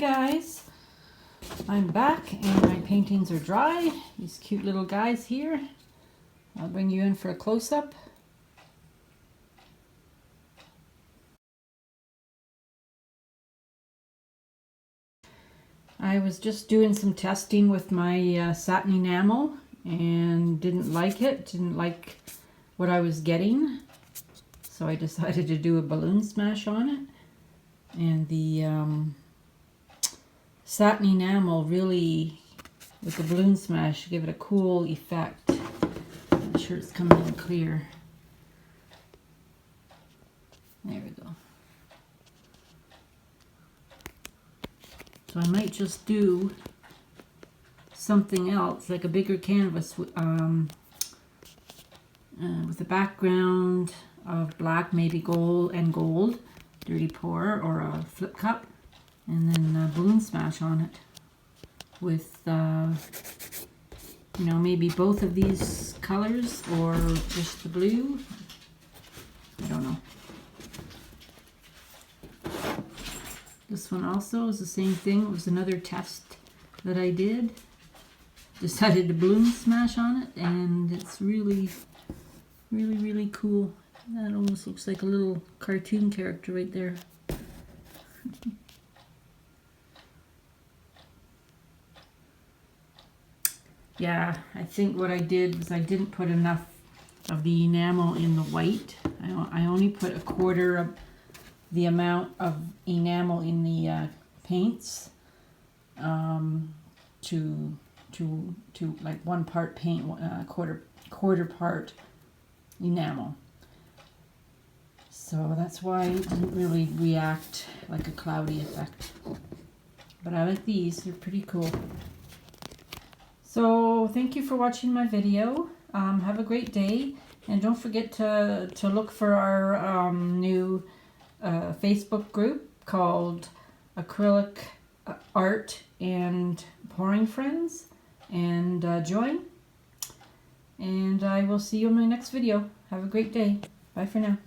guys, I'm back and my paintings are dry. These cute little guys here. I'll bring you in for a close-up. I was just doing some testing with my Satin Enamel and didn't like it, didn't like what I was getting. So I decided to do a balloon smash on it. And the Satin Enamel really, with the balloon smash, give it a cool effect. I'm sure it's coming in clear. There we go. So I might just do something else, like a bigger canvas with a background of black, maybe gold and gold, dirty pour or a flip cup, and then a balloon smash on it with, you know, maybe both of these colors or just the blue. I don't know. This one also is the same thing. It was another test that I did. Decided to balloon smash on it, and it's really, really, really cool. That almost looks like a little cartoon character right there. Yeah, I think what I did was I didn't put enough of the enamel in the white. I only put a quarter of the amount of enamel in the paints to like 1 part paint, quarter part enamel. So that's why it didn't really react like a cloudy effect. But I like these, they're pretty cool. So thank you for watching my video. Have a great day, and don't forget to look for our new Facebook group called Acrylic Art and Pouring Friends, and join. And I will see you in my next video. Have a great day. Bye for now.